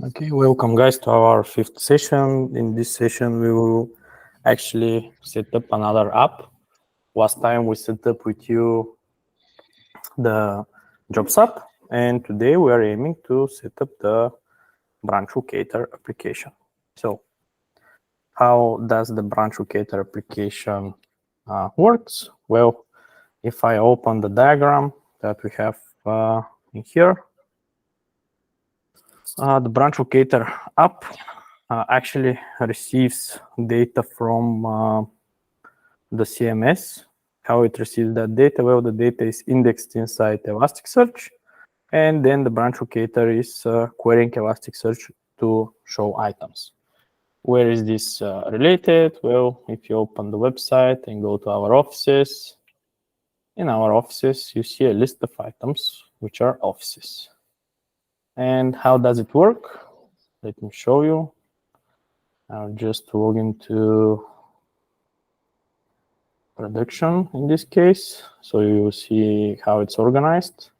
Okay, welcome guys to our fifth session. In this session, we will actually set up another app. Last time we set up with you the Jobs app, and today we are aiming to set up the branch locator application. So how does the branch locator application works? Well, if I open the diagram that we have in here, the branch locator app actually receives data from the CMS. How it receives that data? Well, the data is indexed inside Elasticsearch, and then the branch locator is querying Elasticsearch to show items. Where is this related? Well, if you open the website and go to our offices, in our offices, you see a list of items, which are offices. And how does it work? Let me show you. I'll just log into production in this case. So you see how it's organized.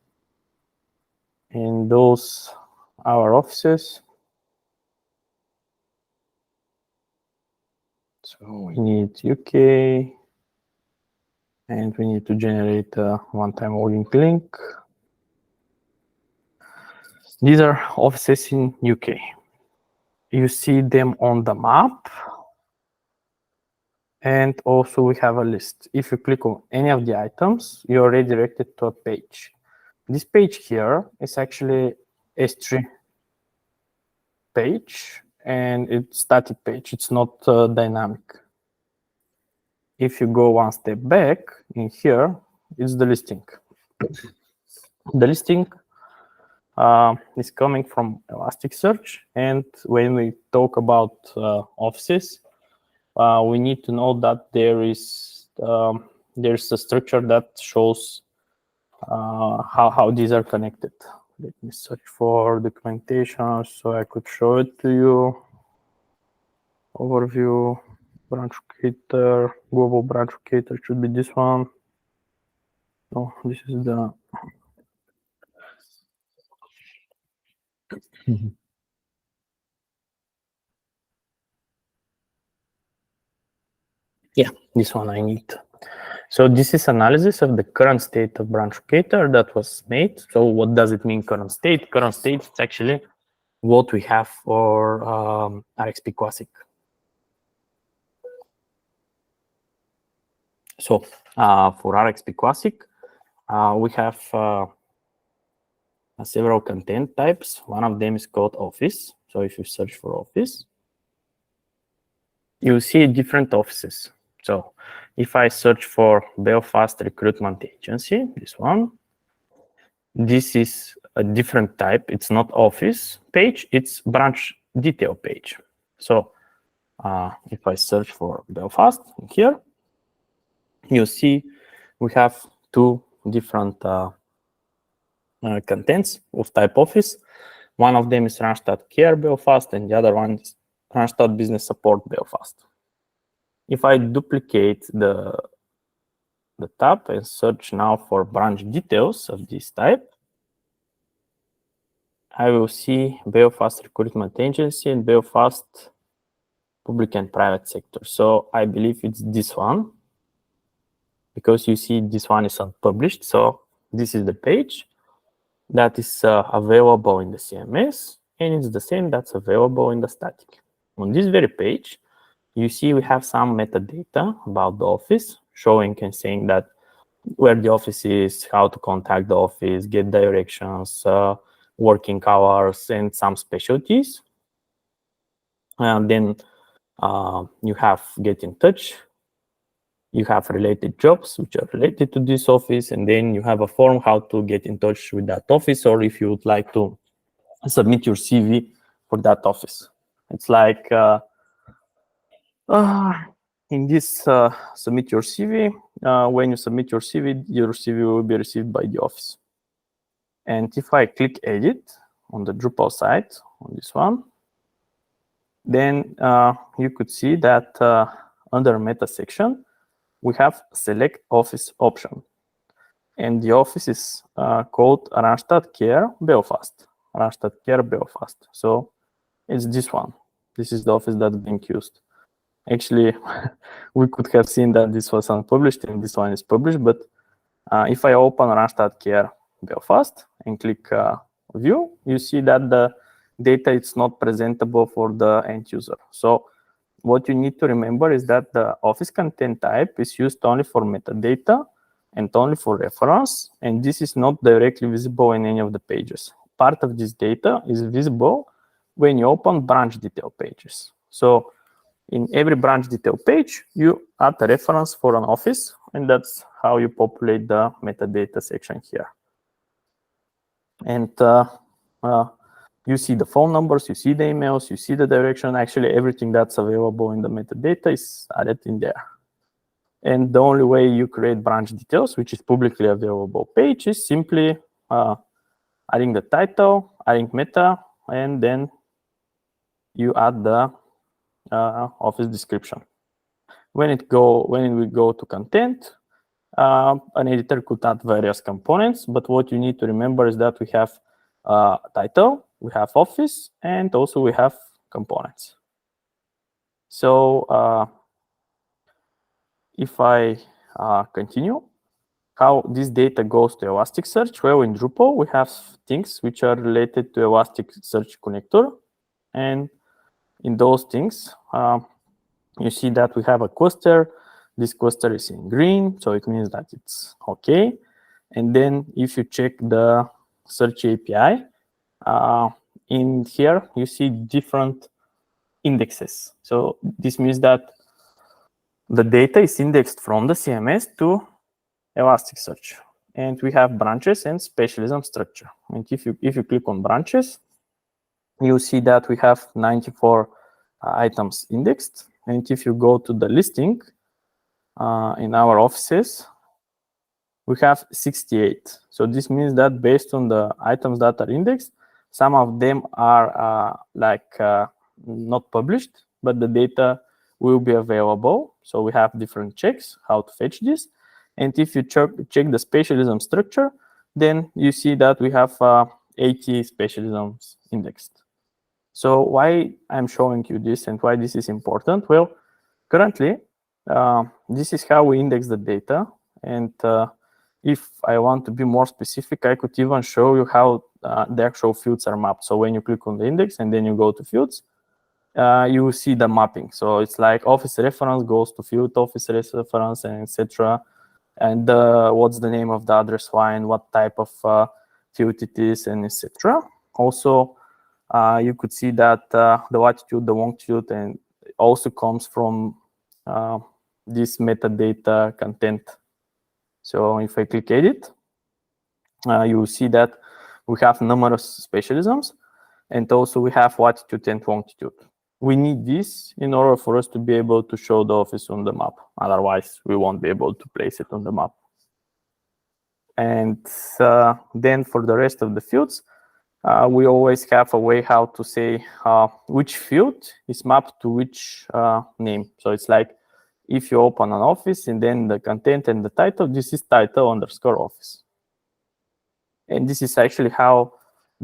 In those, our offices. So we need UK, and we need to generate a one-time login link. These are offices in UK. You see them on the map. And also we have a list. If you click on any of the items, you're redirected to a page. This page here is actually S3 page, and it's static page. It's not dynamic. If you go one step back, in here is the listing. The listing is coming from Elasticsearch, and when we talk about offices, we need to know that there's a structure that shows how these are connected. Let me search for documentation so I could show it to you. Overview, branch locator, global branch locator should be this one. No, this is the yeah, this one I need. So this is analysis of the current state of branch locator that was made. So what does it mean, current state? Current state is actually what we have for RXP Classic. So for RXP Classic, we have several content types. One of them is called Office. So if you search for Office, you see different offices. So if I search for Belfast Recruitment Agency, this one, this is a different type. It's not office page, it's branch detail page. So if I search for Belfast here, you see we have two different contents of type office. One of them is Randstad Care Belfast, and the other one is Randstad Business Support Belfast. If I duplicate the tab and search now for branch details of this type, I will see Belfast Recruitment Agency and Belfast Public and Private Sector. So I believe it's this one, because you see this one is unpublished. So this is the page that is available in the CMS, and it's the same that's available in the static. On this very page, you see we have some metadata about the office, showing and saying that where the office is, how to contact the office, get directions, working hours, and some specialties. And then you have get in touch. You have related jobs which are related to this office, and then you have a form how to get in touch with that office, or if you would like to submit your CV for that office. It's like in this submit your CV, when you submit your CV will be received by the office. And if I click edit on the Drupal site, on this one, then you could see that under meta section, we have select office option. And the office is called Randstad Care Belfast. Randstad Care Belfast. So It's this one. This is the office that's being used. Actually, we could have seen that this was unpublished and this one is published, but if I open Randstad Care Belfast and click View, you see that the data is not presentable for the end user. So what you need to remember is that the office content type is used only for metadata and only for reference, and this is not directly visible in any of the pages. Part of this data is visible when you open branch detail pages. So in every branch detail page, you add a reference for an office, and that's how you populate the metadata section here. And you see the phone numbers, you see the emails, you see the direction. Actually, everything that's available in the metadata is added in there. And the only way you create branch details, which is publicly available page, is simply adding the title, adding meta, and then you add the office description. When we go to content, an editor could add various components, but what you need to remember is that we have title, we have office, and also we have components. So if I continue, how this data goes to Elasticsearch? Well, in Drupal, we have things which are related to Elasticsearch connector. And in those things, you see that we have a cluster. This cluster is in green, so it means that it's OK. And then if you check the search API, in here, you see different indexes. So this means that the data is indexed from the CMS to Elasticsearch. And we have branches and specialism structure. And if you click on branches, you see that we have 94 items indexed. And if you go to the listing in our offices, we have 68. So this means that based on the items that are indexed, some of them are not published, but the data will be available. So we have different checks how to fetch this. And if you check the specialism structure, then you see that we have 80 specialisms indexed. So why I'm showing you this and why this is important? Well, currently, this is how we index the data. And if I want to be more specific, I could even show you how the actual fields are mapped. So when you click on the index and then you go to fields, you will see the mapping. So it's like office reference goes to field office reference, and etc. And what's the name of the address line, what type of field it is, and etc. Also, you could see that the latitude, the longitude, and also comes from this metadata content. So if I click edit, you will see that we have numerous specialisms, and also we have latitude and longitude. We need this in order for us to be able to show the office on the map. Otherwise, we won't be able to place it on the map. And then for the rest of the fields, we always have a way how to say which field is mapped to which name. So it's like if you open an office and then the content and the title, this is title_office. And this is actually how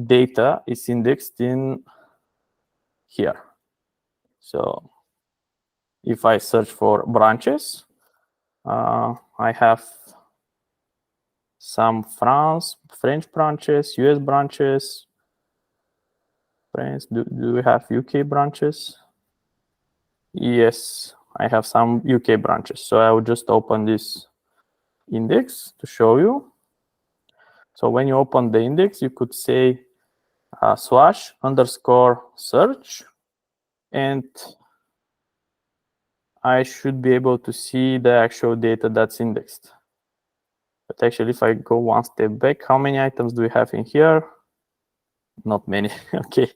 data is indexed in here. So if I search for branches, I have some French branches, US branches. France, do we have UK branches? Yes, I have some UK branches. So I will just open this index to show you. So when you open the index, you could say /_search, and I should be able to see the actual data that's indexed. But actually, if I go one step back, how many items do we have in here? Not many. Okay,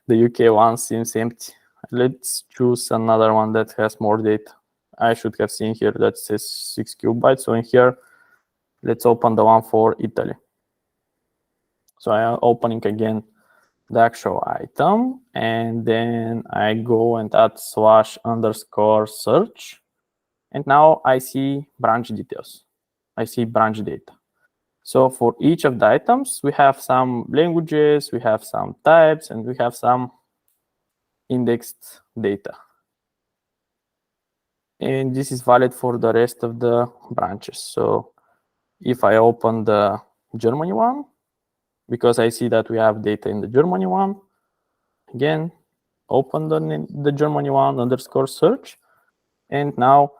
the UK one seems empty. Let's choose another one that has more data. I should have seen here that says 6 kilobytes. So in here, let's open the one for Italy. So I am opening again the actual item, and then I go and add /_search. And now I see branch details. I see branch data. So for each of the items, we have some languages, we have some types, and we have some indexed data. And this is valid for the rest of the branches. So if I open the Germany one, because I see that we have data in the Germany one, again, open the Germany one underscore search. And now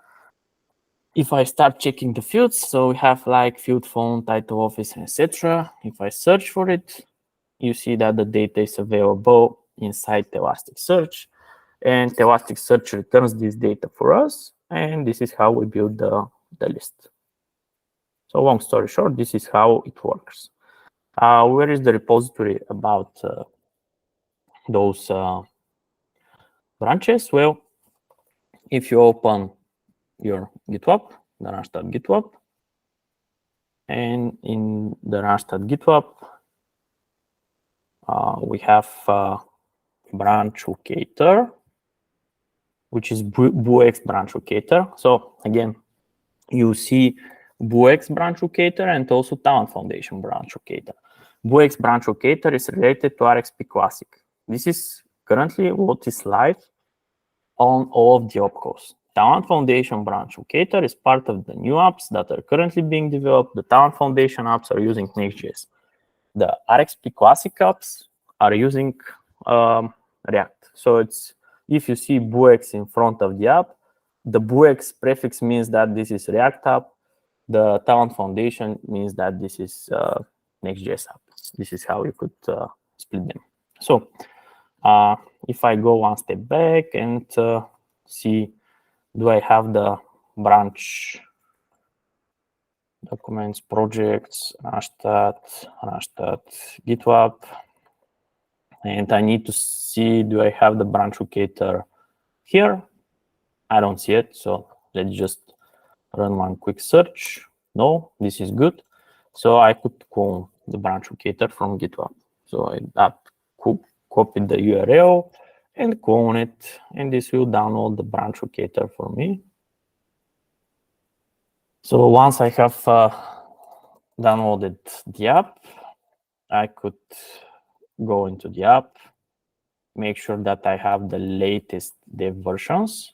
if I start checking the fields, so we have like field phone, title office, etc. If I search for it, you see that the data is available inside the Elasticsearch, and Elasticsearch returns this data for us, and this is how we build the list. So long story short, this is how it works. Where is the repository about those branches? Well, if you open your GitLab, the Randstad and in the Randstad GitLab, we have branch locator, which is BuX branch locator. So again, you see BuX branch locator and also Talent Foundation branch locator. BuX branch locator is related to RXP Classic. This is currently what is live on all of the opcos. Talent Foundation branch locator is part of the new apps that are currently being developed. The Talent Foundation apps are using Next.js. The RXP Classic apps are using React. So it's, if you see BuX in front of the app, the BuX prefix means that this is React app. The Talent Foundation means that this is Next.js app. This is how you could split them. So if I go one step back and see, do I have the branch documents, projects, Randstad, GitLab, and I need to see, do I have the branch locator here? I don't see it, so let's just run one quick search. No, this is good. So I could clone the branch locator from GitLab. So I copied the URL and clone it, and this will download the branch locator for me. So once I have downloaded the app, I could go into the app, make sure that I have the latest dev versions.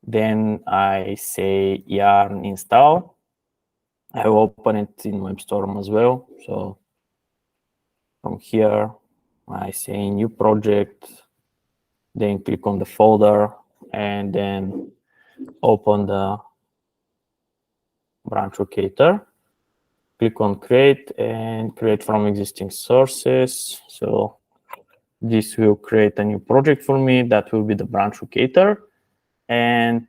Then I say yarn install. I will open it in WebStorm as well. So from here, I say new project, then click on the folder, and then open the branch locator. Click on create and create from existing sources. So this will create a new project for me. That will be the branch locator. And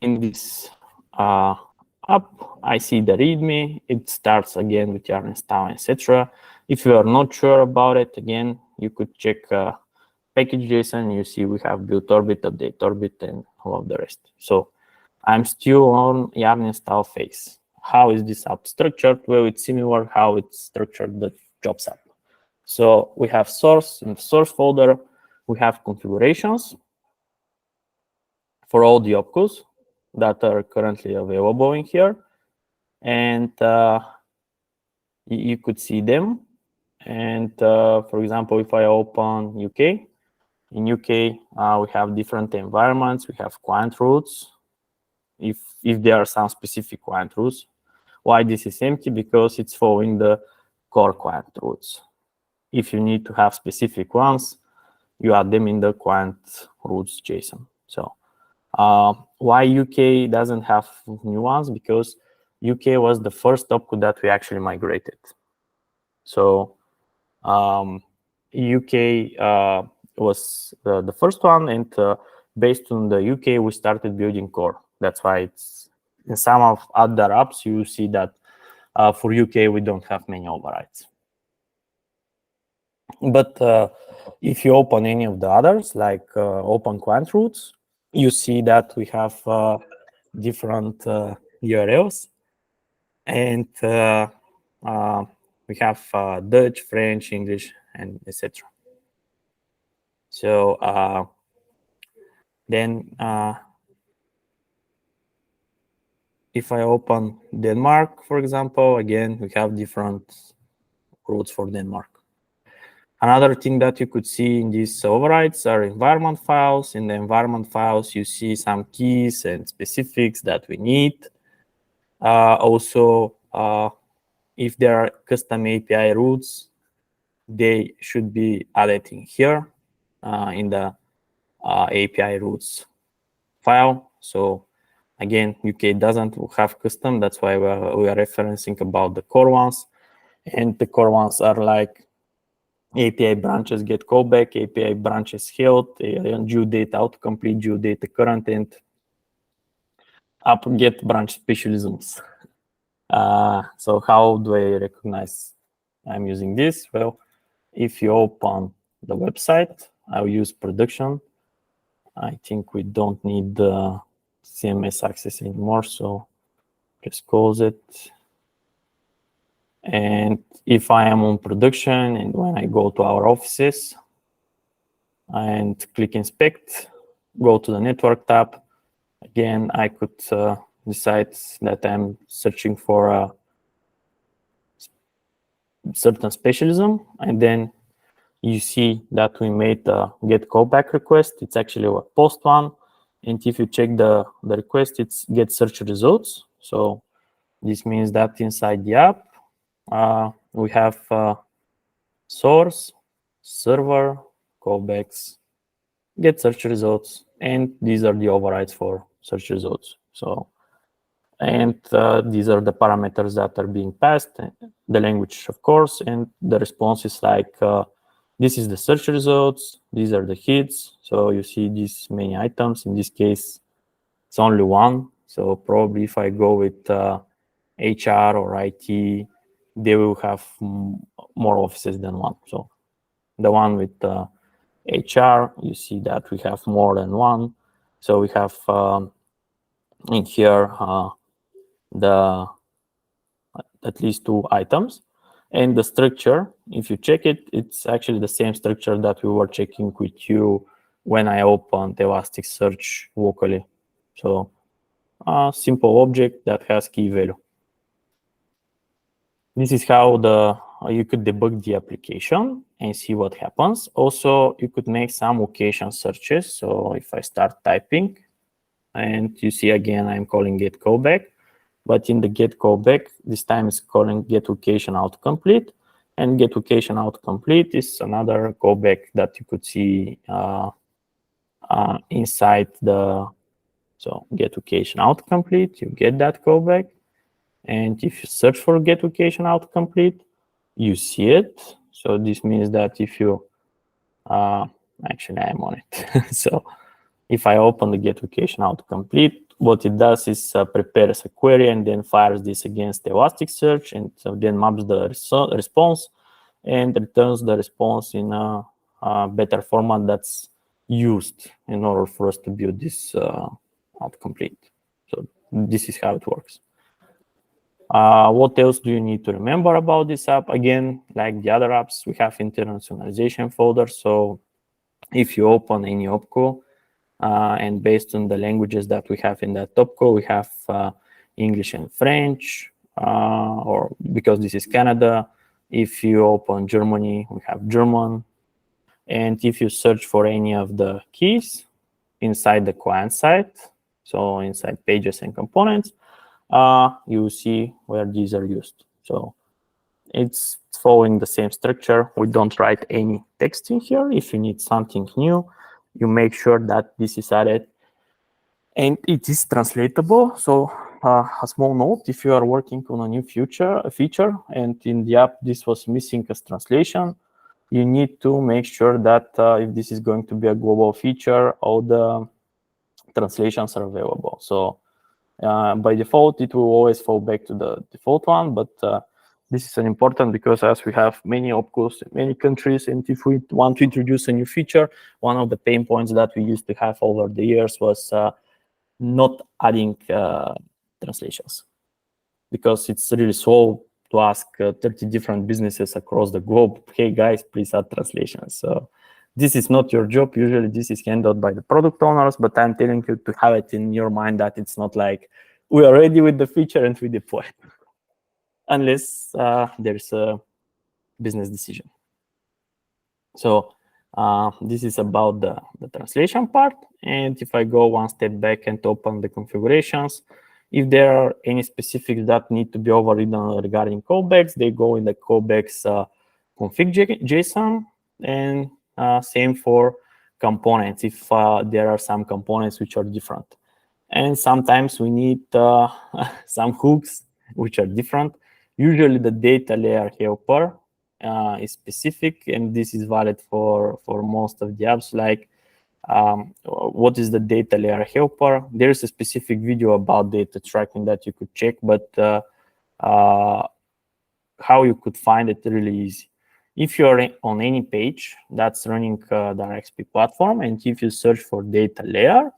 in this app, I see the README. It starts again with yarn install, etc. If you are not sure about it, again, you could check package.json. You see we have build orbit, update orbit, and all of the rest. So I'm still on yarn install phase. How is this app structured? Well, it's similar how it's structured the jobs app. So we have source. In the source folder, we have configurations for all the opcos that are currently available in here. And you could see them. And for example, if I open UK, in UK, we have different environments. We have client routes. If there are some specific client routes. Why this is empty? Because it's following the core client routes. If you need to have specific ones, you add them in the client routes JSON. So why UK doesn't have new ones? Because UK was the first opcode that we actually migrated. So UK was the first one, and based on the UK, we started building core. That's why it's in some of other apps, you see that for UK, we don't have many overrides. But if you open any of the others, like open client routes, you see that we have different URLs, and we have Dutch, French, English, and etc. So then if I open Denmark, for example, again, we have different routes for Denmark. Another thing that you could see in these overrides are environment files. In the environment files, you see some keys and specifics that we need. Also, if there are custom API routes, they should be added in here in the API routes file. So again, UK doesn't have custom. That's why we are referencing about the core ones. And the core ones are like API branches get callback, API branches held, due date autocomplete, due date current, and up get branch specialisms. So how do I recognize I'm using this? Well, if you open the website, I'll use production. I think we don't need the CMS access anymore, so just close it. And if I am on production and when I go to our offices and click inspect, go to the network tab, again, I could decide that I'm searching for a certain specialism, and then you see that we made the get callback request. It's actually a post one. And if you check the request, it's get search results. So this means that inside the app, we have source, server, callbacks, get search results, and these are the overrides for search results. So, and these are the parameters that are being passed, the language, of course, and the response is like, this is the search results, these are the hits. So you see these many items. In this case, it's only one. So probably if I go with HR or IT, they will have more offices than one. So the one with HR, you see that we have more than one. So we have in here the at least two items. And the structure, if you check it, it's actually the same structure that we were checking with you when I opened Elasticsearch locally. So a simple object that has key value. This is how you could debug the application and see what happens. Also, you could make some location searches. So if I start typing, and you see again, I'm calling get callback. But in the get callback, this time it's calling get location autocomplete. And get location autocomplete is another callback that you could see inside the, so get location autocomplete, you get that callback. And if you search for get location autocomplete, you see it. So this means that if you, actually I'm on it. So if I open the get location autocomplete, what it does is prepares a query and then fires this against Elasticsearch, and so then maps the response and returns the response in a better format that's used in order for us to build this autocomplete. So this is how it works. What else do you need to remember about this app? Again, like the other apps, we have internationalization folder. So if you open any opco, and based on the languages that we have in that opco, we have English and French, or because this is Canada. If you open Germany, we have German. And if you search for any of the keys inside the client side, so inside pages and components, you see where these are used. So it's following the same structure. We don't write any text in here. If you need something new, you make sure that this is added and it is translatable. So a small note, if you are working on a new feature and in the app this was missing as translation, you need to make sure that if this is going to be a global feature, all the translations are available. So by default, it will always fall back to the default one, but this is an important because as we have many opcos in many countries, and if we want to introduce a new feature, one of the pain points that we used to have over the years was not adding translations, because it's really slow to ask 30 different businesses across the globe, hey guys, please add translations. So this is not your job. Usually this is handled by the product owners, but I'm telling you to have it in your mind that it's not like we are ready with the feature and we deploy it, unless there's a business decision. So this is about the translation part. And if I go one step back and open the configurations, if there are any specifics that need to be overridden regarding callbacks, they go in the callbacks config JSON, and same for components if there are some components which are different. And sometimes we need some hooks which are different. Usually the data layer helper is specific, and this is valid for most of the apps. Like what is the data layer helper? There's a specific video about data tracking that you could check, but how you could find it really easy. If you're on any page that's running the RXP platform, and if you search for data layer,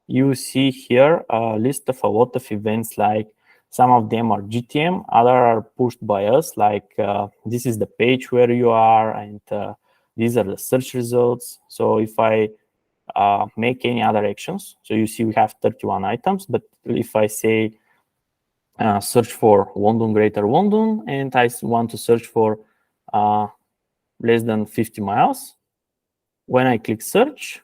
you see here a list of a lot of events. Like some of them are GTM, other are pushed by us, like this is the page where you are, and these are the search results. So if I make any other actions, so you see we have 31 items, but if I say search for London, Greater London, and I want to search for less than 50 miles, when I click search,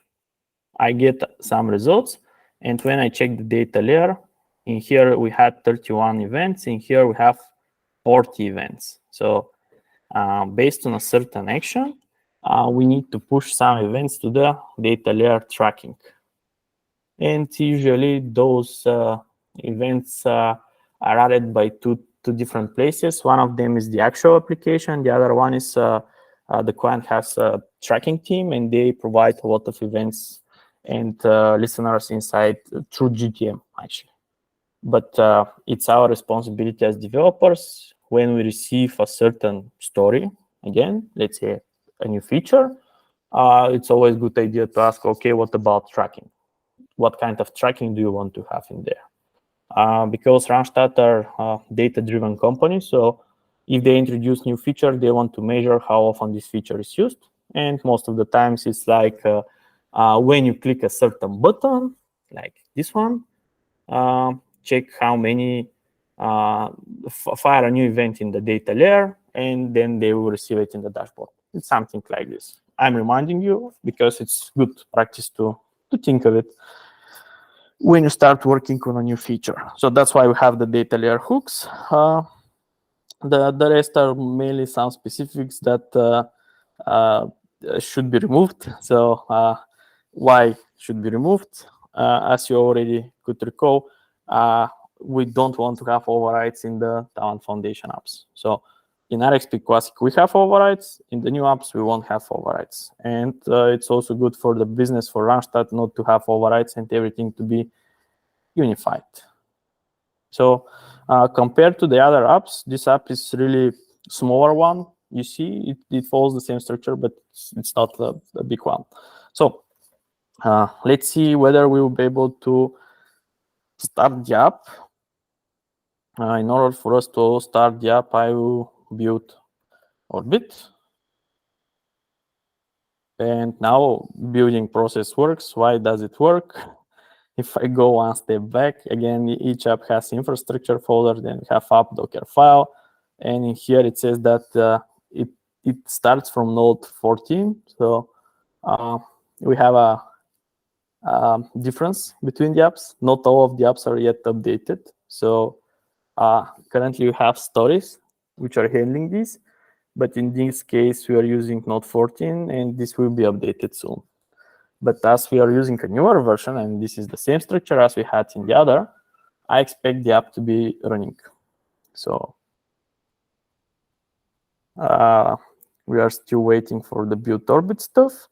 I get some results. And when I check the data layer, in here we had 31 events, in here we have 40 events. So based on a certain action, we need to push some events to the data layer tracking. And usually those events are added by two different places. One of them is the actual application. The other one is the client has a tracking team, and they provide a lot of events and listeners inside through GTM, actually. But it's our responsibility as developers when we receive a certain story, again, let's say a new feature, it's always a good idea to ask, okay, what about tracking? What kind of tracking do you want to have in there? Because Randstad are a data-driven company, so if they introduce new feature, they want to measure how often this feature is used. And most of the times it's like when you click a certain button, like this one, check how many, fire a new event in the data layer, and then they will receive it in the dashboard. It's something like this. I'm reminding you because it's good practice to think of it when you start working on a new feature. So that's why we have the data layer hooks. The rest are mainly some specifics that should be removed. So why should be removed? As you already could recall, we don't want to have overrides in the Talent Foundation apps. So in RXP Classic, we have overrides. In the new apps, we won't have overrides. And it's also good for the business, for Randstad, not to have overrides and everything to be unified. So compared to the other apps, this app is really smaller one. You see, it follows the same structure, but it's not a big one. So let's see whether we will be able to start the app. In order for us to start the app, I will build Orbit. And now building process works. Why does it work? If I go one step back, again, each app has infrastructure folder, then we have app Docker file. And in here it says that it starts from node 14. So we have a difference between the apps. Not all of the apps are yet updated. So currently we have stories which are handling this. But in this case, we are using node 14, and this will be updated soon. But as we are using a newer version, and this is the same structure as we had in the other, I expect the app to be running. So we are still waiting for the build Orbit stuff.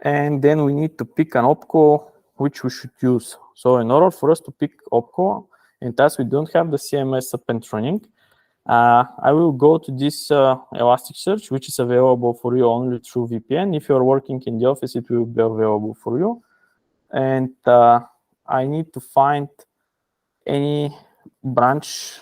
And then we need to pick an opco which we should use. So in order for us to pick opco, and as we don't have the CMS up and running, I will go to this Elasticsearch, which is available for you only through VPN. If you're working in the office, it will be available for you. And I need to find any branch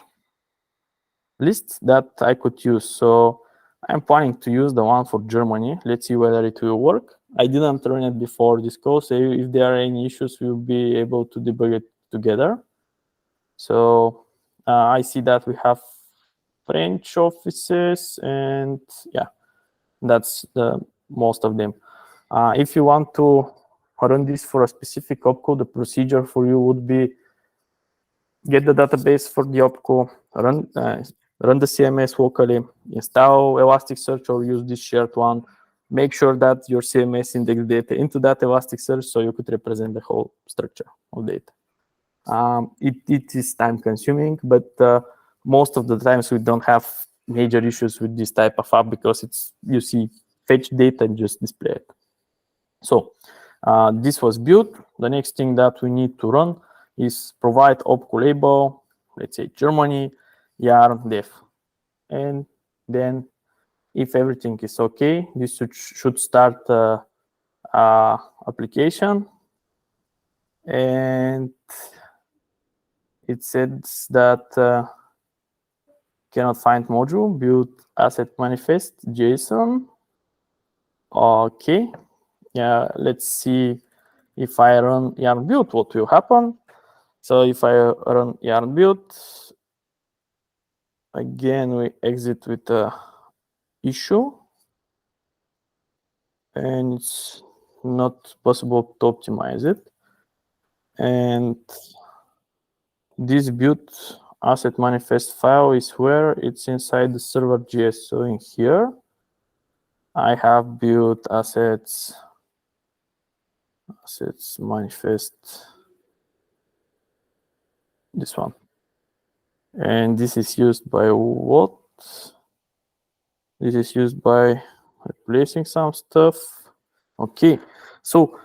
list that I could use. So I'm planning to use the one for Germany. Let's see whether it will work. I didn't run it before this call, so if there are any issues, we'll be able to debug it together. So I see that we have French offices, and yeah, that's the most of them. If you want to run this for a specific opcode, the procedure for you would be get the database for the opcode, run the CMS locally, install Elasticsearch or use this shared one. Make sure that your CMS index data into that Elasticsearch so you could represent the whole structure of data. It is time consuming, but most of the times we don't have major issues with this type of app because it's, you see, fetch data and just display it. So this was built. The next thing that we need to run is provide opcode label, let's say Germany, yarn def. And then if everything is okay, this should start application. And it says that cannot find module, build asset manifest, JSON. Okay, yeah, let's see if I run yarn build, what will happen. So if I run yarn build, again, we exit with the issue. And it's not possible to optimize it. And this build asset manifest file is where it's inside the server.js. So in here, I have built assets manifest, this one. And this is used by what? This is used by replacing some stuff. Okay, so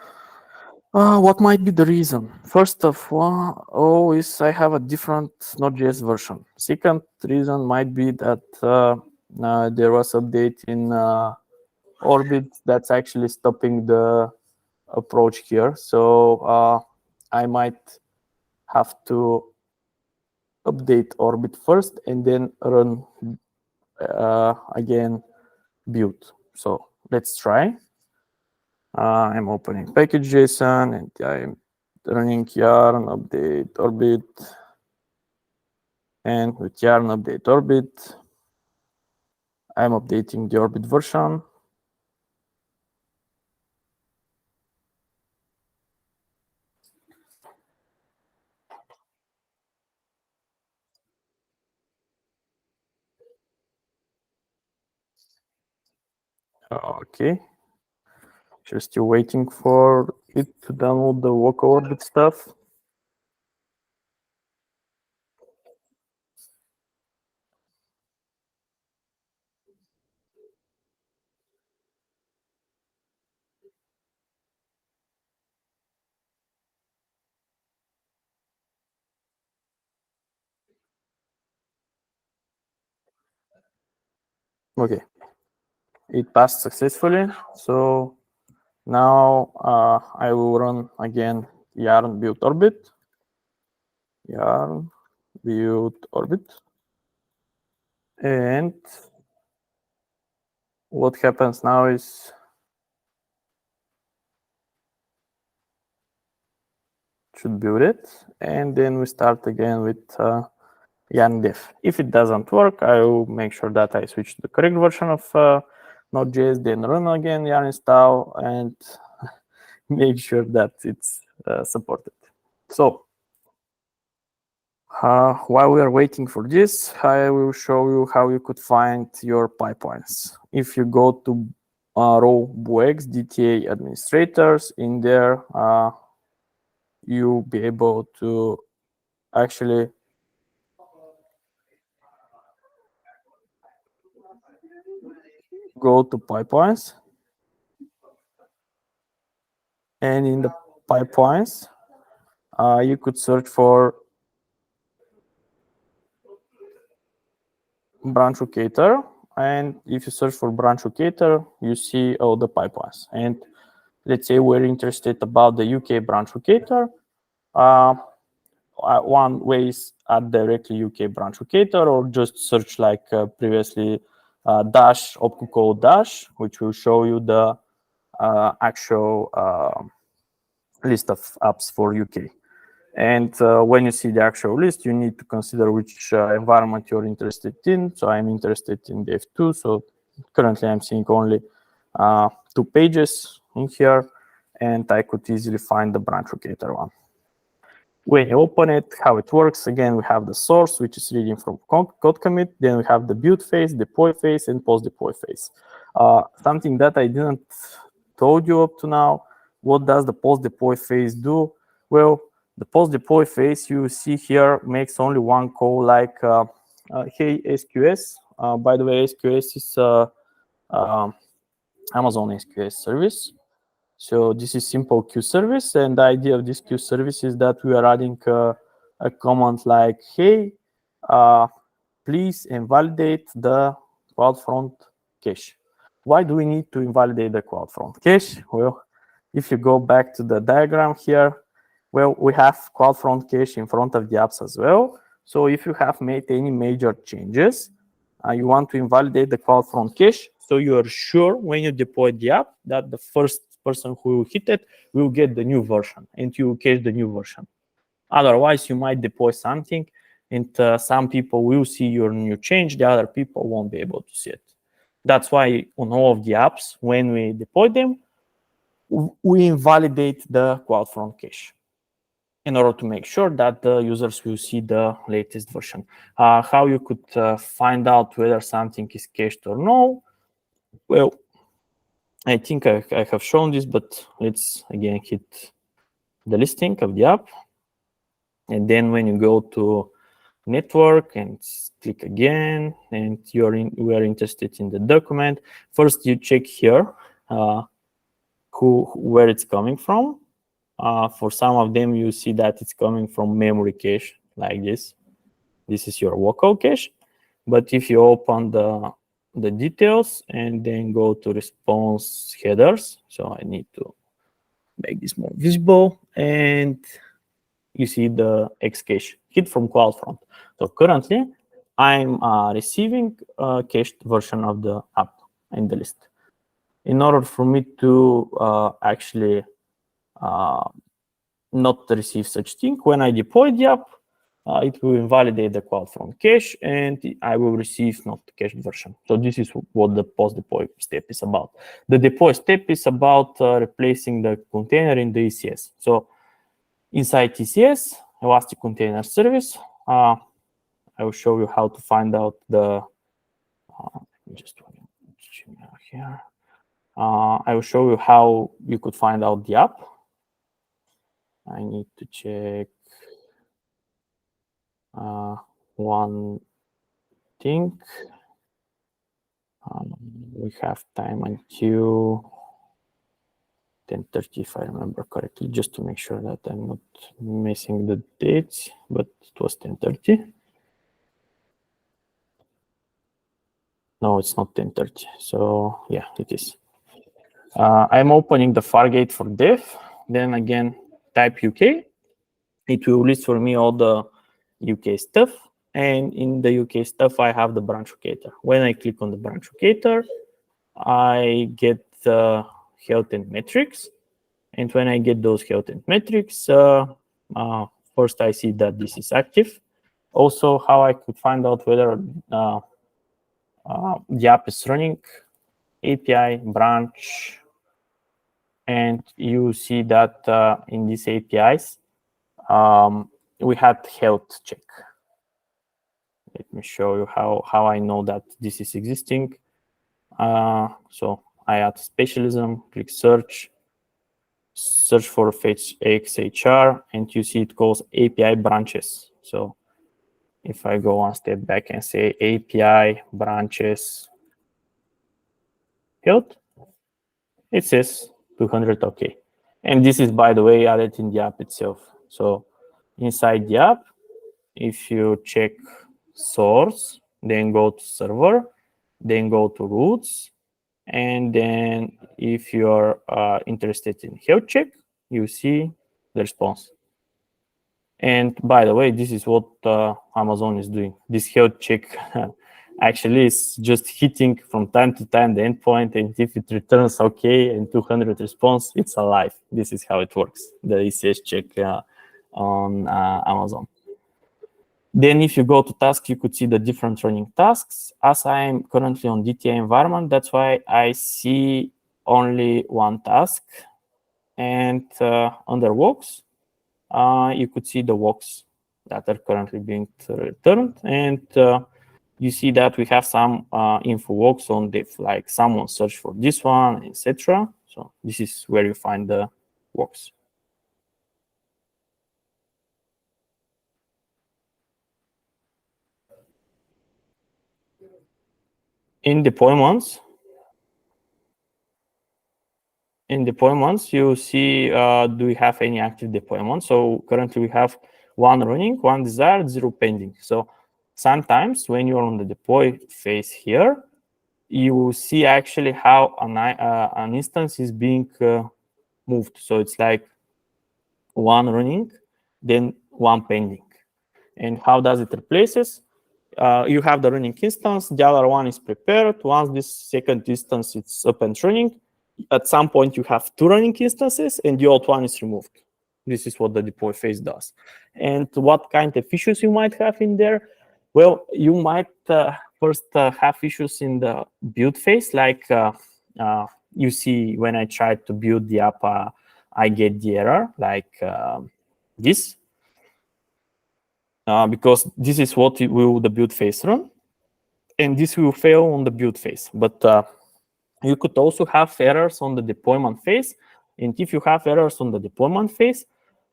what might be the reason? First of all, is I have a different Node.js version. Second reason might be that there was update in Orbit that's actually stopping the approach here. So I might have to update Orbit first and then run again build. So let's try. I'm opening package.json and I'm running yarn update Orbit. And with yarn update Orbit, I'm updating the Orbit version. Okay. Just still waiting for it to download the local Orbit stuff. Okay. It passed successfully. So now I will run again yarn build Orbit. Yarn build Orbit. And what happens now is should build it, and then we start again with yarn def. If it doesn't work, I will make sure that I switch to the correct version of Node.js, then run again yarn install, and make sure that it's supported. So while we are waiting for this, I will show you how you could find your pipelines. If you go to row BUX DTA administrators, in there, you'll be able to actually go to pipelines. And in the pipelines, you could search for branch locator. And if you search for branch locator, you see all the pipelines. And let's say we're interested about the UK branch locator. One way is add directly UK branch locator, or just search like previously dash opcode dash, which will show you the actual list of apps for UK. And when you see the actual list, you need to consider which environment you're interested in. So I'm interested in Dev2. So currently I'm seeing only 2 pages in here, and I could easily find the branch locator one. When you open it, how it works, again, we have the source, which is reading from code commit. Then we have the build phase, deploy phase, and post-deploy phase. Something that I didn't told you up to now, what does the post-deploy phase do? Well, the post-deploy phase, you see here, makes only one call like, hey, SQS. By the way, SQS is Amazon SQS service. So this is simple queue service, and the idea of this queue service is that we are adding a command like, hey, please invalidate the CloudFront cache. Why do we need to invalidate the CloudFront cache? Well, if you go back to the diagram here, well, we have CloudFront cache in front of the apps as well. So if you have made any major changes, you want to invalidate the CloudFront cache, so you are sure when you deploy the app that the first person who will hit it will get the new version, and you will cache the new version. Otherwise, you might deploy something, and some people will see your new change, the other people won't be able to see it. That's why on all of the apps, when we deploy them, we invalidate the CloudFront cache in order to make sure that the users will see the latest version. How you could find out whether something is cached or no? Well, I think I have shown this, but let's again hit the listing of the app. And then when you go to network and click again, and we are interested in the document, first you check here where it's coming from. For some of them, you see that it's coming from memory cache like this. This is your local cache. But if you open the details and then go to response headers, so I need to make this more visible, and you see the X cache hit from CloudFront. So currently, I'm receiving a cached version of the app in the list. In order for me to actually not receive such thing, when I deploy the app, it will invalidate the CloudFront cache, and I will receive not cached version. So this is what the post-deploy step is about. The deploy step is about replacing the container in the ECS. So inside ECS, Elastic Container Service, I will show you how to find out the, just here. I will show you how you could find out the app. I need to check one thing. We have time until 10:30, if I remember correctly, just to make sure that I'm not missing the dates, but it was 10:30. No, it's not 10:30. So yeah, it is. I'm opening the Fargate for dev. Then again, type UK. It will list for me all the UK stuff. And in the UK stuff, I have the branch locator. When I click on the branch locator, I get the health and metrics. And when I get those health and metrics, first I see that this is active. Also, how I could find out whether the app is running, API, branch, and you see that in these APIs, we had health check. Let me show you how I know that this is existing. So I add specialism, click search for XHR, and you see it calls API branches. So if I go one step back and say API branches health, it says 200 OK. And this is, by the way, added in the app itself. So inside the app, if you check source, then go to server, then go to routes, and then if you're interested in health check, you see the response. And by the way, this is what Amazon is doing. This health check actually is just hitting from time to time the endpoint, and if it returns OK and 200 response, it's alive. This is how it works, the ECS check on Amazon. Then if you go to tasks, you could see the different running tasks. As I'm currently on DTI environment, that's why I see only one task. And under walks, you could see the walks that are currently being returned. And you see that we have some info walks on diff, like someone searched for this one, etc. So this is where you find the walks. In deployments, you see, do we have any active deployment? So currently we have one running, one desired, 0 pending. So sometimes when you're on the deploy phase here, you see actually how an instance is being moved. So it's like one running, then one pending. And how does it replaces? You have the running instance, the other one is prepared. Once this second instance is up and running, at some point you have two running instances and the old one is removed. This is what the deploy phase does. And what kind of issues you might have in there? Well, you might first have issues in the build phase, like you see when I try to build the app, I get the error like this. Because this is what will the build phase run, and this will fail on the build phase. But you could also have errors on the deployment phase, and if you have errors on the deployment phase,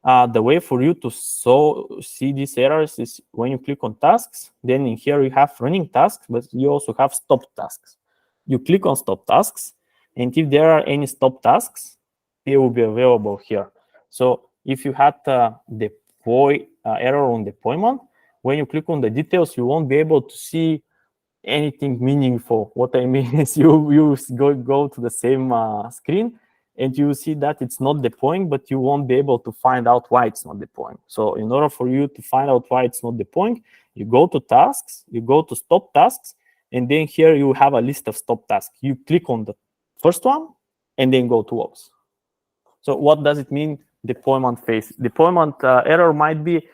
the way for you to see these errors is when you click on tasks. Then in here you have running tasks, but you also have stop tasks. You click on stop tasks, and if there are any stop tasks, they will be available here. So if you had deploy error on deployment, when you click on the details, you won't be able to see anything meaningful. What I mean is you go to the same screen and you see that it's not deploying, but you won't be able to find out why it's not deploying. So in order for you to find out why it's not deploying, you go to tasks, you go to stop tasks, and then here you have a list of stop tasks. You click on the first one and then go to logs. So what does it mean, deployment phase? Deployment error might be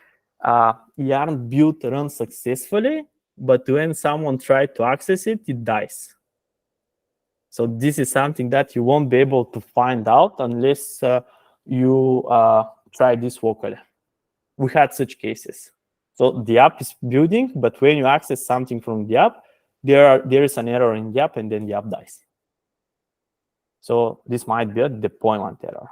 yarn build runs successfully, but when someone tried to access it, it dies. So this is something that you won't be able to find out unless you try this locally. We had such cases. So the app is building, but when you access something from the app, there is an error in the app, and then the app dies. So this might be a deployment error.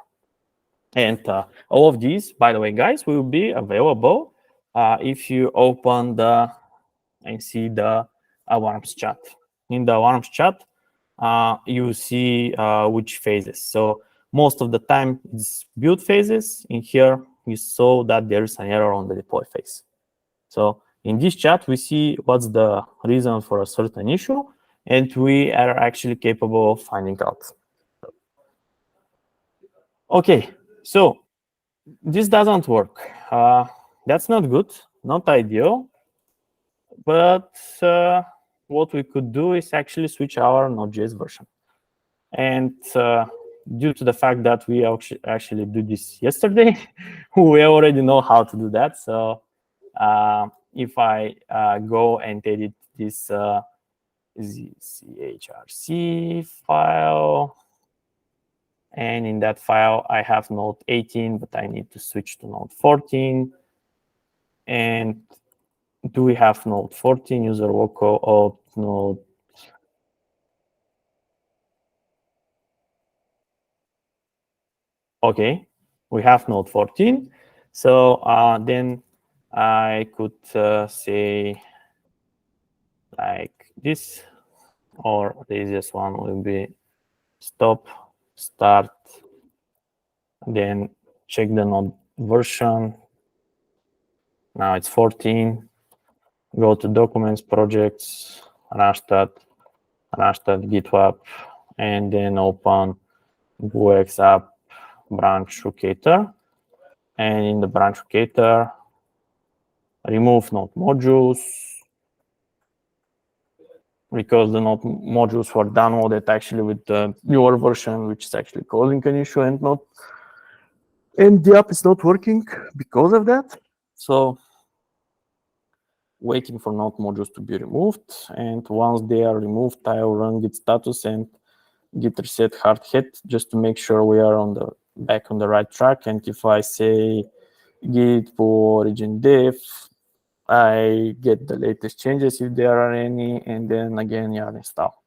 And all of these, by the way, guys, will be available if you open and see the Warms chat. In the Warms chat, you see which phases. So most of the time it's build phases. In here, you saw that there is an error on the deploy phase. So in this chat, we see what's the reason for a certain issue, and we are actually capable of finding out. Okay, so this doesn't work. That's not good, not ideal. But what we could do is actually switch our Node.js version. And due to the fact that we actually did this yesterday, we already know how to do that. So if I go and edit this CHRC file, and in that file, I have node 18, but I need to switch to node 14. And do we have node 14 user local node? Okay, we have node 14. So then I could say like this, or the easiest one will be stop, start, then check the node version. Now it's 14. Go to documents, projects, Randstad, GitLab, and then open GUX app branch locator. And in the branch locator, remove node modules, because the node modules were downloaded actually with the newer version, which is actually causing an issue, and the app is not working because of that. So waiting for node modules to be removed, and once they are removed, I will run git status, and git reset hard hat just to make sure we are back on the right track. And if I say git pull origin dev, I get the latest changes if there are any, and then again yarn install.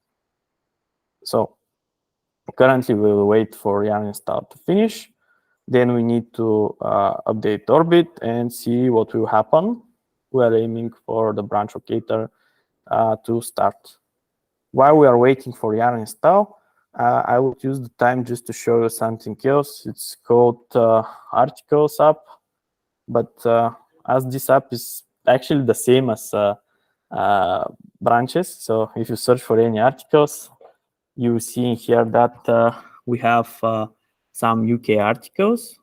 So currently we will wait for yarn install to finish. Then we need to update Orbit and see what will happen. We are aiming for the branch locator to start. While we are waiting for yarn install, I will use the time just to show you something else. It's called articles app, but as this app is actually the same as branches, so if you search for any articles, you will see here that we have some UK articles.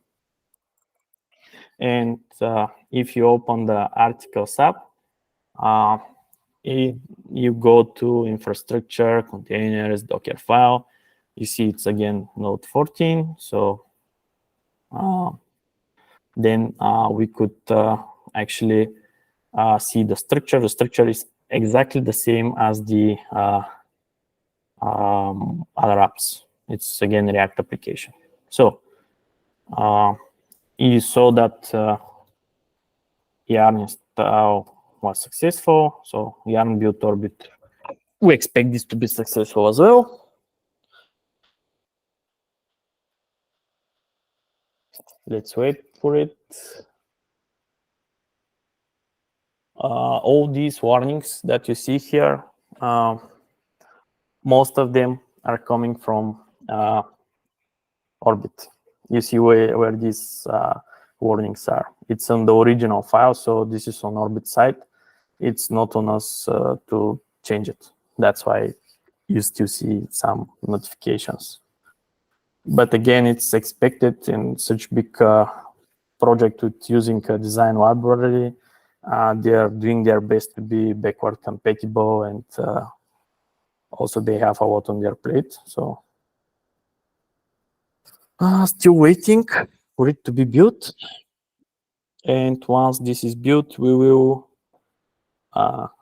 And if you open the articles app, you go to infrastructure, containers, Docker file. You see it's again node 14. So then we could actually see the structure. The structure is exactly the same as the other apps. It's again React application. So you saw that yarn install was successful. So yarn build Orbit. We expect this to be successful as well. Let's wait for it. All these warnings that you see here, most of them are coming from Orbit. You see where these warnings are. It's on the original file, so this is on Orbit side. It's not on us to change it. That's why you still see some notifications. But again, it's expected in such big project with using a design library. They are doing their best to be backward compatible, and also they have a lot on their plate. So still waiting for it to be built. And once this is built, we will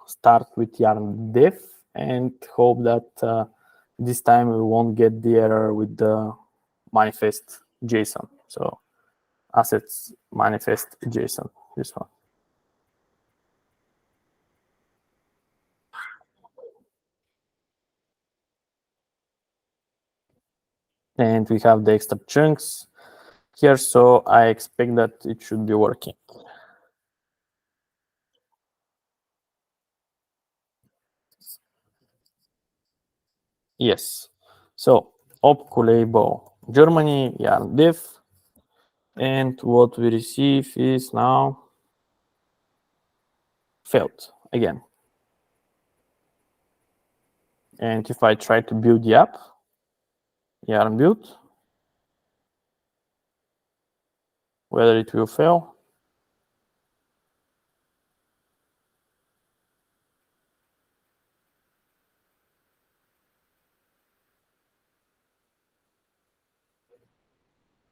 start with yarn dev and hope that this time we won't get the error with the manifest JSON. So assets manifest JSON, this one. And we have the extra chunks here, so I expect that it should be working. Yes. So opco label Germany, yarn dev, and what we receive is now failed again. And if I try to build the app, yarn build, whether it will fail.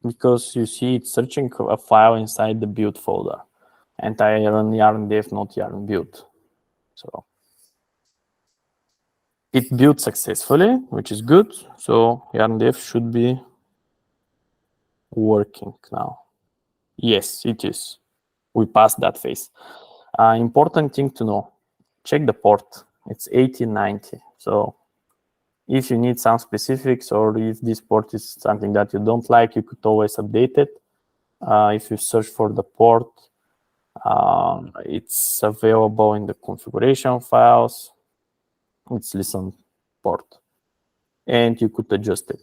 Because you see it's searching a file inside the build folder. And I run yarn dev, not yarn build. So it built successfully, which is good. So yarn dev should be working now. Yes, it is. We passed that phase. Important thing to know, check the port. It's 1890. So if you need some specifics, or if this port is something that you don't like, you could always update it. If you search for the port, it's available in the configuration files. It's listen port, and you could adjust it.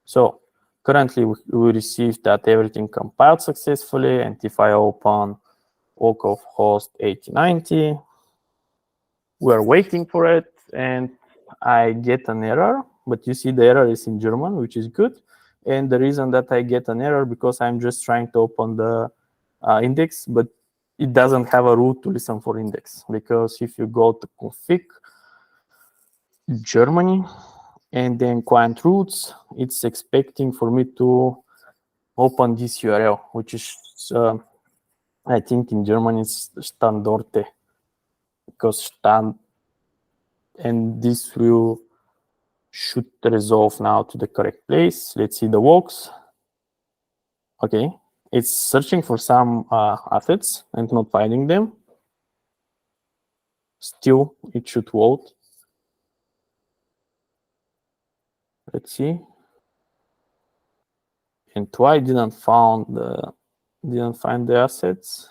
So currently we received that everything compiled successfully, and if I open localhost 8090, we're waiting for it, and I get an error, but you see the error is in German, which is good. And the reason that I get an error because I'm just trying to open the index, but it doesn't have a route to listen for index, because if you go to config Germany and then client routes, it's expecting for me to open this URL, which is I think in German it's Standorte, because stand, and this will should resolve now to the correct place. Let's see the walks. Okay, it's searching for some assets and not finding them. Still, it should vote. Let's see. And why didn't find the assets?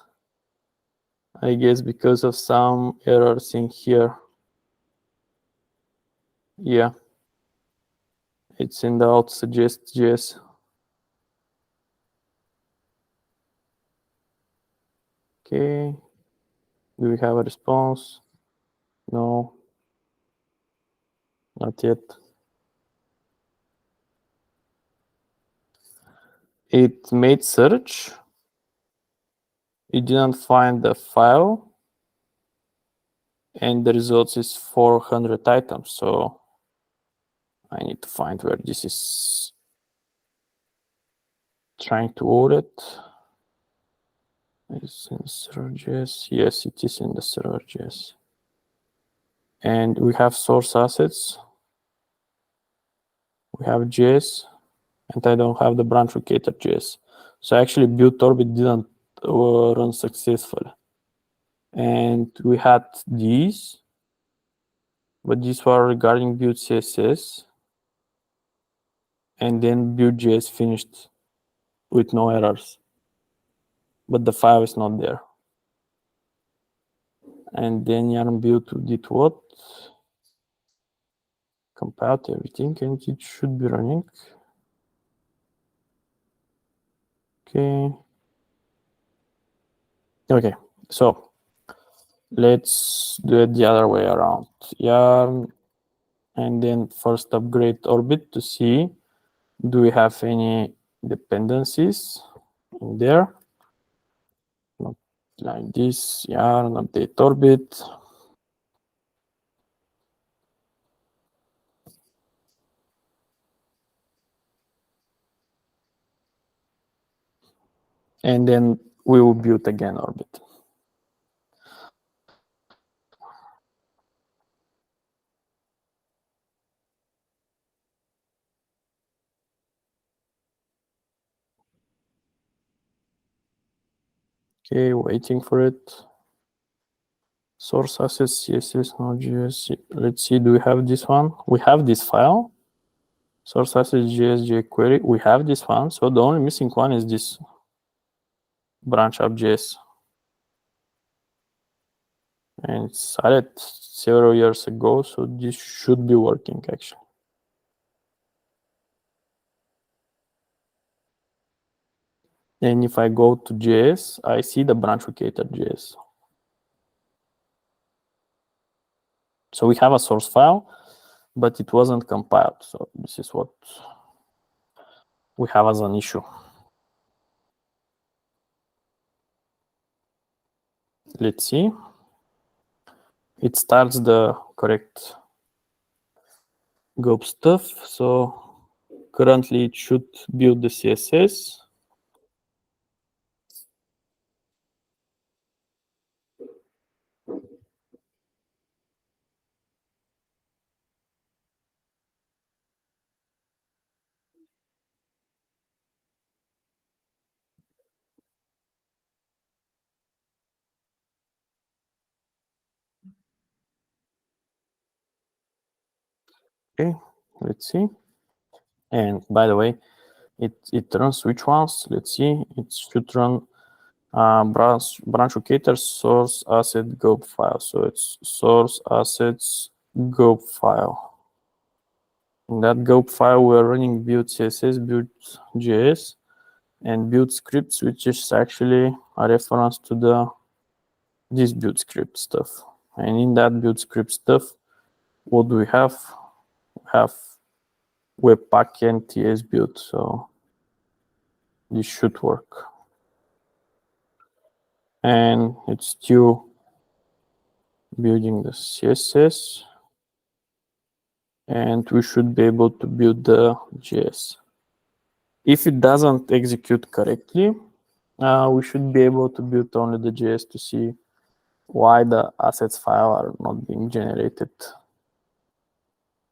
I guess because of some errors in here. Yeah, it's in the out-suggest.js. Okay, do we have a response? No, not yet. It made search. It didn't find the file. And the results is 400 items. So I need to find where this is trying to load it. It's in server.js. Yes, it is in the server.js. And we have source assets. We have JS, and I don't have the branch locator.js. So actually, build orbit didn't run successfully. And we had these, but these were regarding build CSS. And then build.js finished with no errors, but the file is not there. And then yarn build did what? Compiled everything, and it should be running. Okay. Okay, so let's do it the other way around. Yarn, and then first upgrade orbit to see do we have any dependencies in there. Not like this. Yarn update orbit. And then we will build again orbit. Okay, waiting for it. Source assets, CSS, Node.js. Let's see, do we have this one? We have this file. Source assets, JS, jQuery. We have this one. So the only missing one is this branch app.js. And it's added several years ago, so this should be working actually. And if I go to JS, I see the branch locator.js. So we have a source file, but it wasn't compiled. So this is what we have as an issue. Let's see. It starts the correct GOP stuff. So currently it should build the CSS. Okay, let's see. And by the way, it runs which ones? Let's see. It should run branch locator source asset GOP file. So it's source assets GOP file. In that GOP file, we're running build CSS, build JS, and build scripts, which is actually a reference to this build script stuff. And in that build script stuff, what do we have? We have Webpack and TS build. So this should work. And it's still building the CSS. And we should be able to build the JS. If it doesn't execute correctly, we should be able to build only the JS to see why the assets file are not being generated.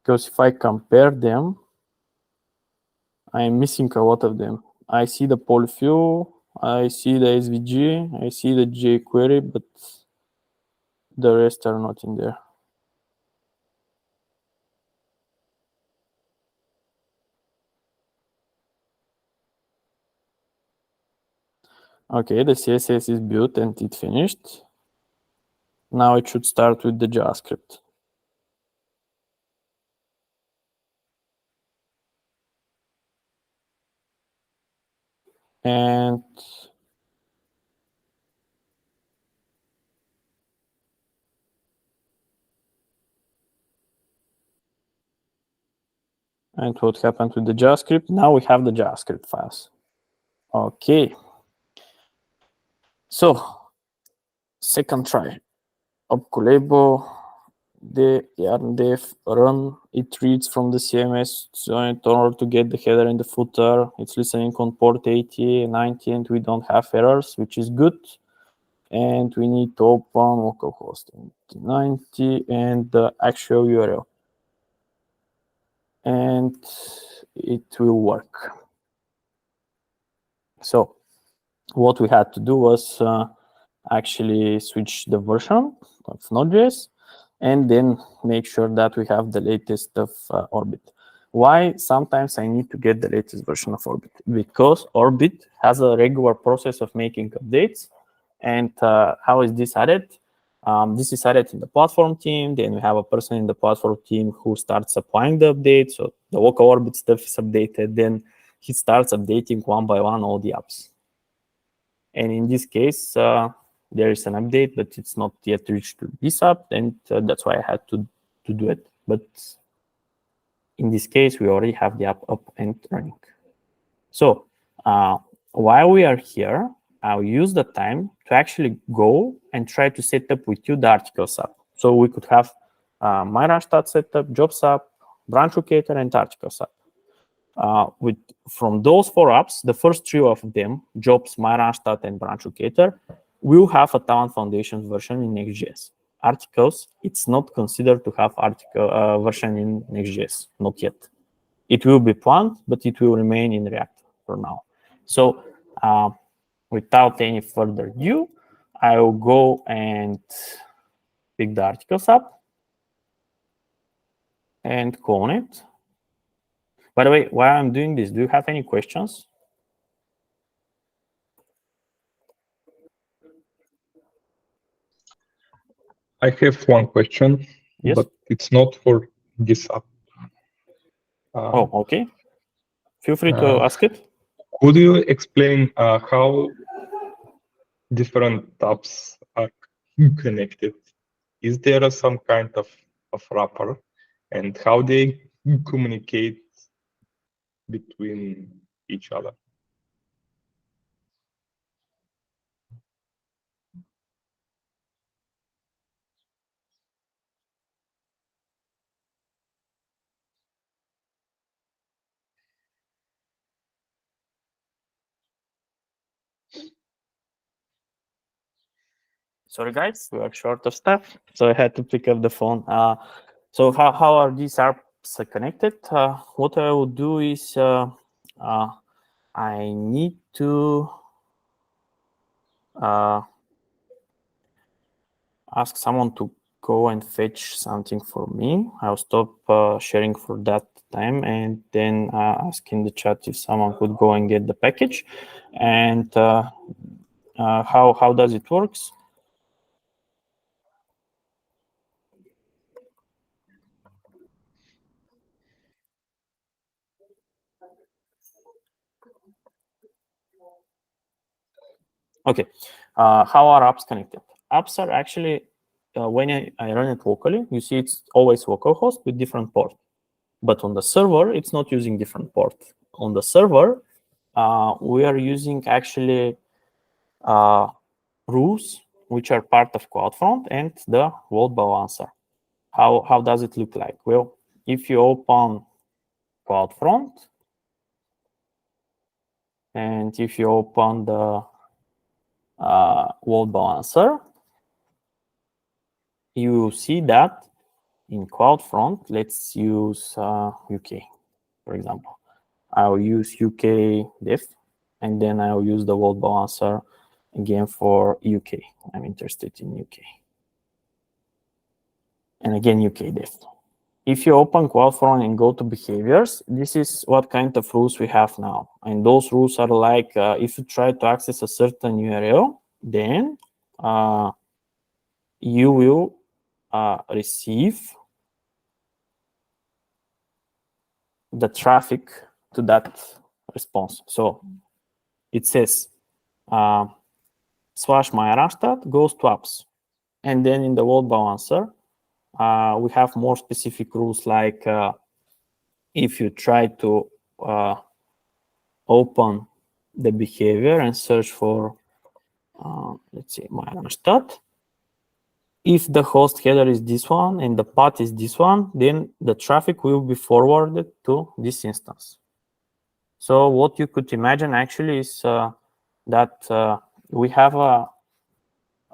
because if I compare them, I'm missing a lot of them. I see the polyfill, I see the SVG, I see the jQuery, but the rest are not in there. Okay, the CSS is built and it finished. Now it should start with the JavaScript. And what happened with the JavaScript? Now we have the JavaScript files. Okay. So, second try. Opcolabo, the yarn-def run, it reads from the CMS in order to get the header and the footer. It's listening on port 80, 90, and we don't have errors, which is good. And we need to open localhost 90 and the actual URL. And it will work. So what we had to do was actually switch the version of Node.js and then make sure that we have the latest of Orbit. Why sometimes I need to get the latest version of Orbit? Because Orbit has a regular process of making updates. And how is this added? This is added in the platform team. Then we have a person in the platform team who starts applying the update. So the local Orbit stuff is updated. Then he starts updating one by one all the apps. And in this case, there is an update, but it's not yet reached to this app, and that's why I had to do it. But in this case, we already have the app up and running. So while we are here, I'll use the time to actually go and try to set up with you the articles app. So we could have my Randstad setup, jobs app, branch locator, and articles app. From those 4 apps, the first 3 of them, jobs, my Randstad, and branch locator, will have a Talent Foundation version in Next.js. Articles, it's not considered to have article version in Next.js, not yet. It will be planned, but it will remain in React for now. So without any further ado, I will go and pick the articles up and clone it. By the way, while I'm doing this, do you have any questions? I have one question, yes? But it's not for this app. Oh, okay. Feel free to ask it. Could you explain how different apps are connected? Is there some kind of wrapper, and how they communicate between each other? Sorry, guys, we are short of stuff, so I had to pick up the phone. So how are these apps connected? What I will do is I need to ask someone to go and fetch something for me. I'll stop sharing for that time and then ask in the chat if someone could go and get the package. And how does it works? Okay, how are apps connected? Apps are actually, when I run it locally, you see it's always localhost with different port. But on the server, it's not using different port. On the server, we are using actually rules which are part of CloudFront and the load balancer. How does it look like? Well, if you open CloudFront and if you open the load balancer, you will see that in CloudFront, let's use UK, for example. I'll use UK diff, and then I'll use the load balancer again for UK. I'm interested in UK. And again, UK diff. If you open CloudFront and go to behaviors, this is what kind of rules we have now. And those rules are like, if you try to access a certain URL, then you will receive the traffic to that response. So it says slash my Randstad goes to apps. And then in the load balancer, we have more specific rules like if you try to open the behavior and search for, let's say, my Randstad, if the host header is this one and the path is this one, then the traffic will be forwarded to this instance. So what you could imagine actually is that we have a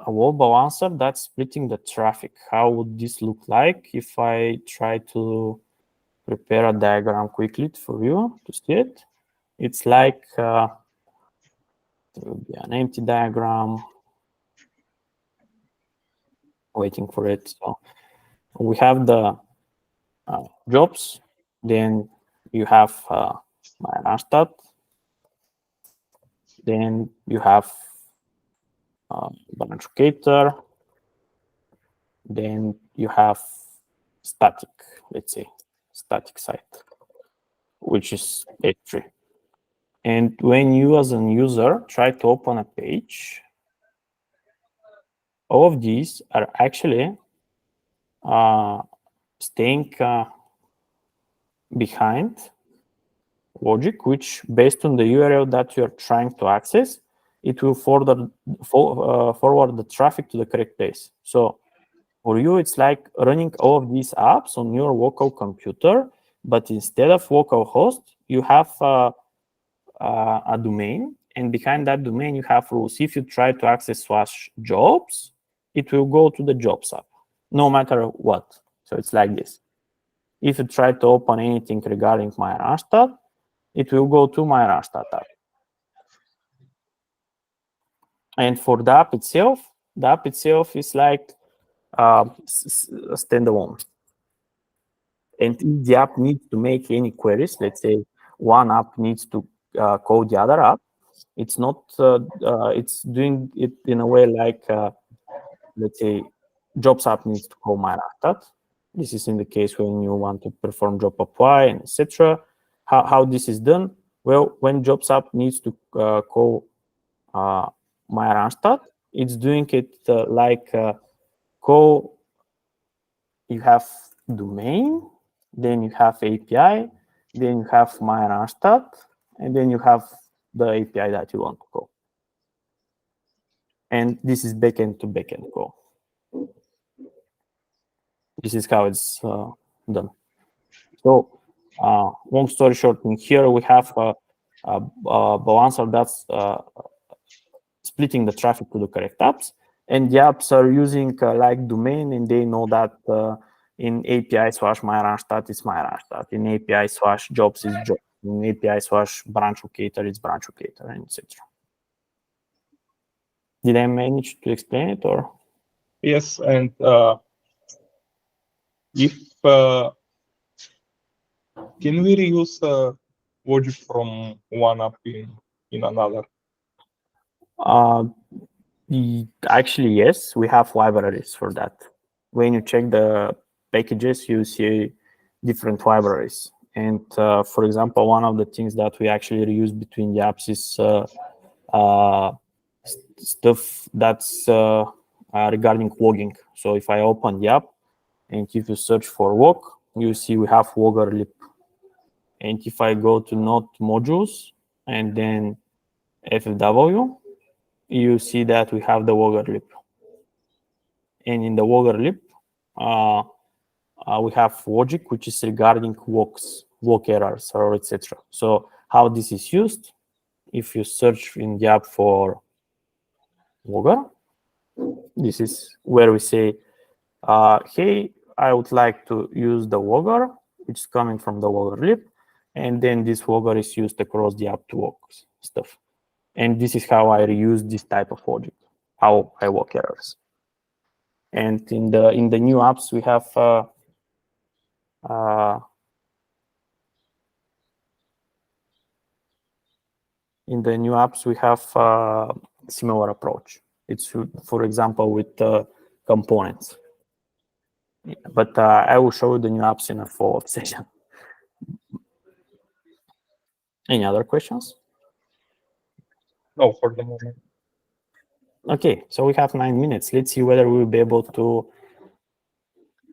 load balancer that's splitting the traffic. How would this look like if I try to prepare a diagram quickly for you to see it? It's like there will be an empty diagram. Waiting for it. So we have the jobs, then you have my Randstad, then you have branch locator, then you have static, let's say, static site, which is H3. And when you as a user try to open a page, all of these are actually staying behind logic, which based on the URL that you're trying to access, it will forward the traffic to the correct place. So for you, it's like running all of these apps on your local computer, but instead of localhost, you have a domain, and behind that domain, you have rules. If you try to access /jobs, it will go to the jobs app, no matter what. So it's like this. If you try to open anything regarding my Randstad, it will go to my Randstad app. And for the app itself is like standalone. And if the app needs to make any queries, let's say one app needs to call the other app, it's not, it's doing it in a way like, let's say, jobs app needs to call my Randstad. This is in the case when you want to perform job apply and etc. How this is done? Well, when jobs app needs to call my Randstad, it's doing it like call, you have domain, then you have API, then you have my Randstad, and then you have the API that you want to call. And this is backend to backend call. This is how it's done. So long story short, in here we have a balancer that's splitting the traffic to the correct apps, and the apps are using like domain, and they know that in API / my Randstad is my Randstad, in API / jobs is jobs, in API / branch locator is branch locator, and etc. Did I manage to explain it, or? Yes, and if can we reuse logic from one app in another? Actually, yes, we have libraries for that. When you check the packages, you see different libraries. And for example, one of the things that we actually reuse between the apps is stuff that's regarding logging. So if I open the app and if you search for log, you see we have logger lib. And if I go to node modules and then FFW, you see that we have the logger lib. And in the logger lib, we have logic, which is regarding logs, log errors, or etc. So how this is used, if you search in the app for logger, this is where we say, hey, I would like to use the Wogger, which is coming from the Wogger lib, and then this Wogger is used across the app to walk stuff. And this is how I reuse this type of object, how I walk errors. And in the new apps, we have similar approach. It's, for example, with components. But I will show you the new apps in a follow-up session. Any other questions? No, for the moment. Okay, so we have 9 minutes. Let's see whether we will be able to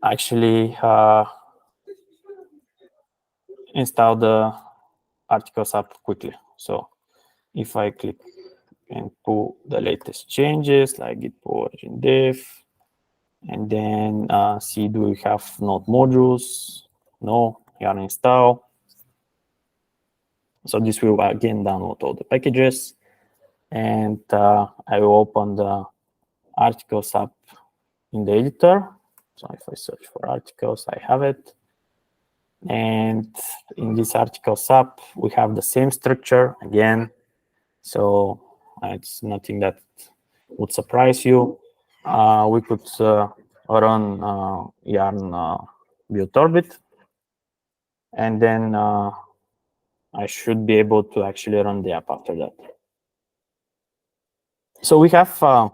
actually install the articles app quickly. So if I click and pull the latest changes, like git pull origin diff, and then see, do we have node modules? No, yarn install. So this will again download all the packages, and I will open the articles app in the editor. So if I search for articles, I have it. And in this articles app, we have the same structure again. So it's nothing that would surprise you. We could run yarn build orbit, and then I should be able to actually run the app after that. So we have a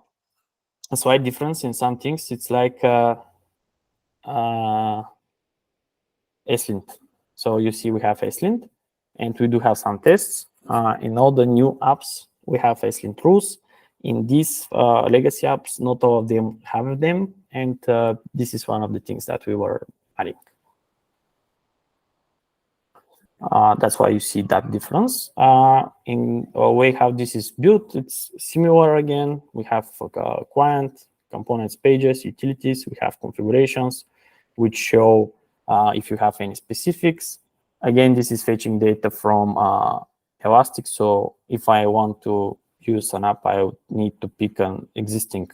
slight difference in some things. It's like SLint. So you see we have SLint, and we do have some tests. In all the new apps, we have SLint rules. In these legacy apps, not all of them have them, and this is one of the things that we were adding. That's why you see that difference. In a way how this is built, it's similar again. We have client, components, pages, utilities. We have configurations, which show if you have any specifics. Again, this is fetching data from Elastic. So if I want to use an app, I would need to pick an existing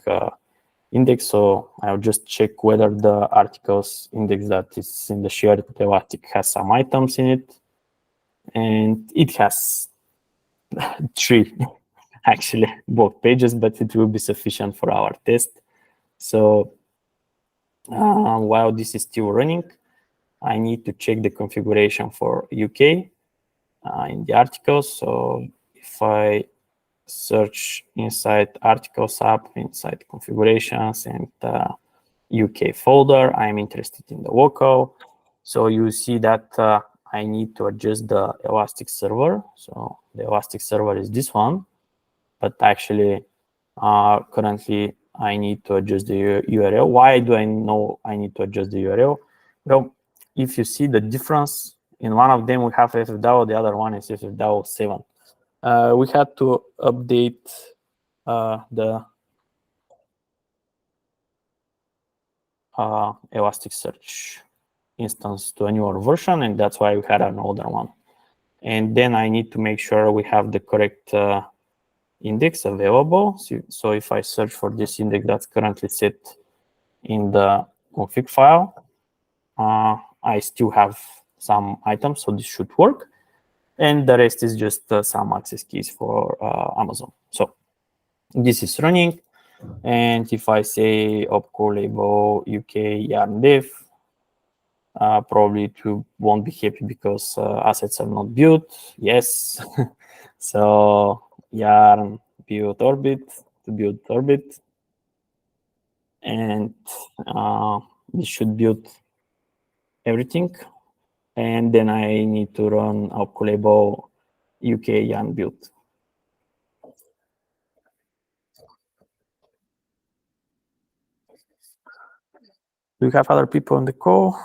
index. So I'll just check whether the articles index that is in the shared Elastic has some items in it. And it has 3 actually both pages, but it will be sufficient for our test. So while this is still running, I need to check the configuration for UK in the articles. So if I search inside articles app, inside configurations and UK folder, I'm interested in the local. So you see that I need to adjust the Elastic server. So the Elastic server is this one, but actually currently I need to adjust the URL. Why do I know I need to adjust the URL? Well, if you see the difference, in one of them we have FFDAO, the other one is FFDAO 7. We had to update the Elasticsearch instance to a newer version, and that's why we had an older one. And then I need to make sure we have the correct index available. So if I search for this index that's currently set in the config file, I still have some items, so this should work. And the rest is just some access keys for Amazon. So this is running. And if I say opco label UK yarn dev, probably it won't be happy because assets are not built. Yes. So yarn build orbit to build orbit. And this should build everything. And then I need to run opco label UK yarn build. Do you have other people on the call?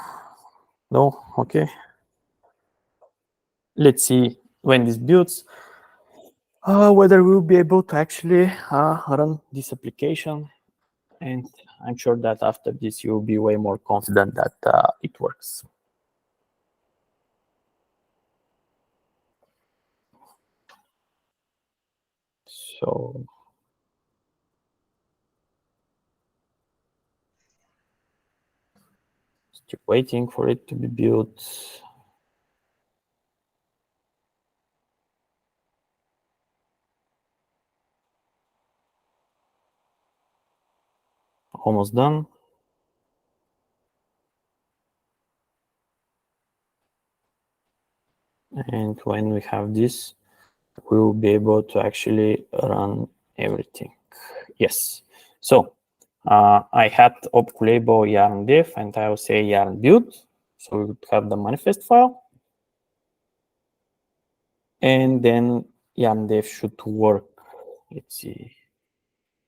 No? Okay. Let's see when this builds, whether we'll be able to actually run this application. And I'm sure that after this, you'll be way more confident that it works. So Keep waiting for it to be built. Almost done. And when we have this, we will be able to actually run everything. Yes. So I had opc label yarn dev, and I will say yarn build. So we would have the manifest file. And then yarn dev should work. Let's see.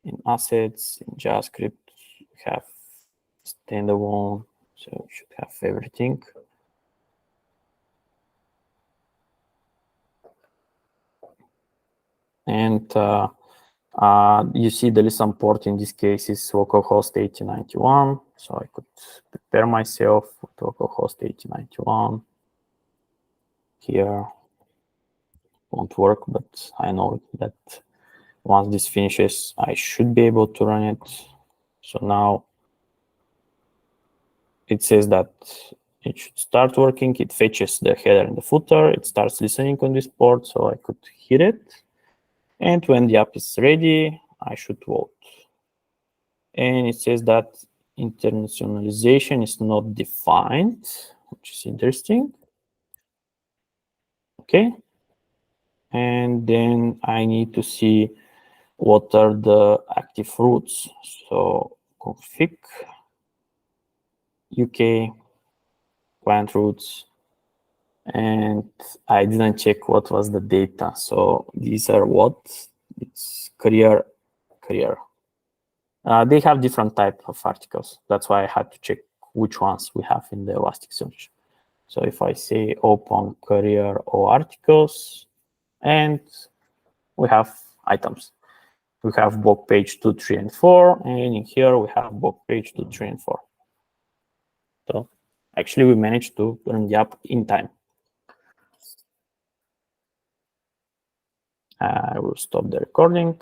In assets, in JavaScript, we have standalone. So we should have everything. And you see the listen port in this case is localhost 8091. So I could prepare myself with localhost 8091. Here won't work, but I know that once this finishes, I should be able to run it. So now it says that it should start working. It fetches the header and the footer. It starts listening on this port, so I could hit it. And when the app is ready, I should vote. And it says that internationalization is not defined, which is interesting. Okay. And then I need to see what are the active routes. So config, UK, client routes, and I didn't check what was the data. So these are what? It's career. They have different type of articles. That's why I had to check which ones we have in the Elasticsearch. So if I say open career or articles, and we have items. We have blog page 2, 3, and 4, and in here we have blog page 2, 3, and 4. So actually we managed to run the app in time. I will stop the recording.